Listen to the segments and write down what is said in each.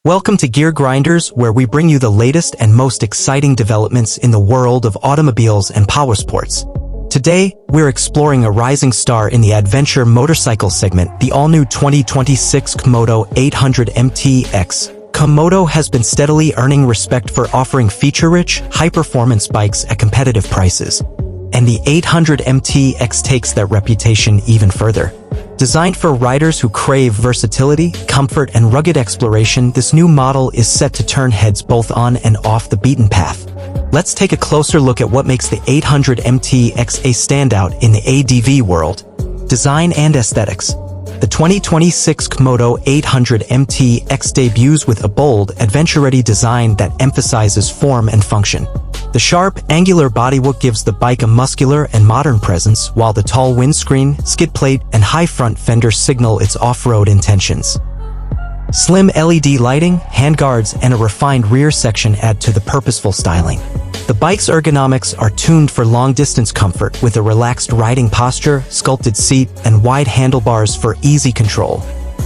Welcome to Gear Grinders, where we bring you the latest and most exciting developments in the world of automobiles and powersports. Today, we're exploring a rising star in the adventure motorcycle segment, the all-new 2026 CFMOTO 800MT. CFMOTO has been steadily earning respect for offering feature-rich, high-performance bikes at competitive prices. And the 800MT takes that reputation even further. Designed for riders who crave versatility, comfort, and rugged exploration, this new model is set to turn heads both on and off the beaten path. Let's take a closer look at what makes the 800MT a standout in the ADV world. Design and aesthetics. The 2026 CFMOTO 800MT debuts with a bold, adventure-ready design that emphasizes form and function. The sharp, angular bodywork gives the bike a muscular and modern presence, while the tall windscreen, skid plate, and high front fender signal its off-road intentions. Slim LED lighting, handguards, and a refined rear section add to the purposeful styling. The bike's ergonomics are tuned for long-distance comfort with a relaxed riding posture, sculpted seat, and wide handlebars for easy control.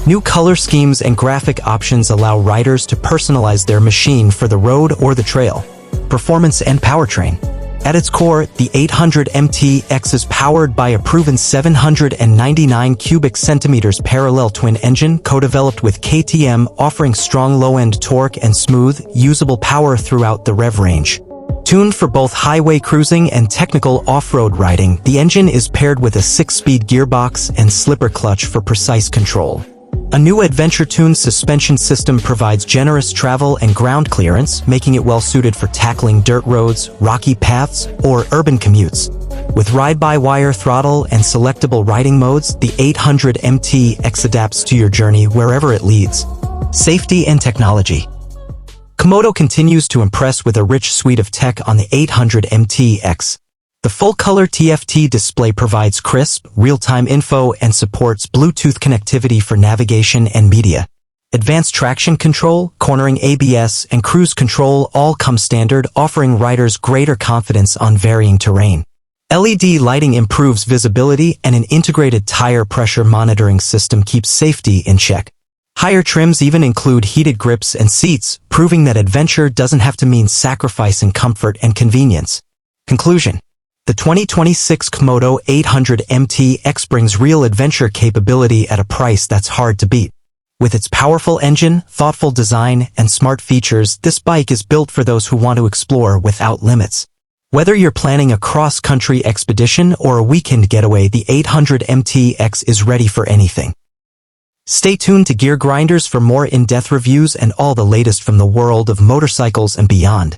New color schemes and graphic options allow riders to personalize their machine for the road or the trail. Performance and powertrain. At its core, the 800MT is powered by a proven 799 cubic centimeters Parallel-Twin engine co-developed with KTM, offering strong low-end torque and smooth, usable power throughout the rev range. Tuned for both highway cruising and technical off-road riding, the engine is paired with a 6-speed gearbox and slipper clutch for precise control. A new adventure-tuned suspension system provides generous travel and ground clearance, making it well-suited for tackling dirt roads, rocky paths, or urban commutes. With ride-by-wire throttle and selectable riding modes, the 800MT adapts to your journey wherever it leads. Safety and technology. CFMOTO continues to impress with a rich suite of tech on the 800MT. The full-color TFT display provides crisp, real-time info and supports Bluetooth connectivity for navigation and media. Advanced traction control, cornering ABS, and cruise control all come standard, offering riders greater confidence on varying terrain. LED lighting improves visibility, and an integrated tire pressure monitoring system keeps safety in check. Higher trims even include heated grips and seats, proving that adventure doesn't have to mean sacrificing comfort and convenience. Conclusion. The 2026 CFMOTO 800MT brings real adventure capability at a price that's hard to beat. With its powerful engine, thoughtful design, and smart features, this bike is built for those who want to explore without limits. Whether you're planning a cross-country expedition or a weekend getaway, the 800MT is ready for anything. Stay tuned to Gear Grinders for more in-depth reviews and all the latest from the world of motorcycles and beyond.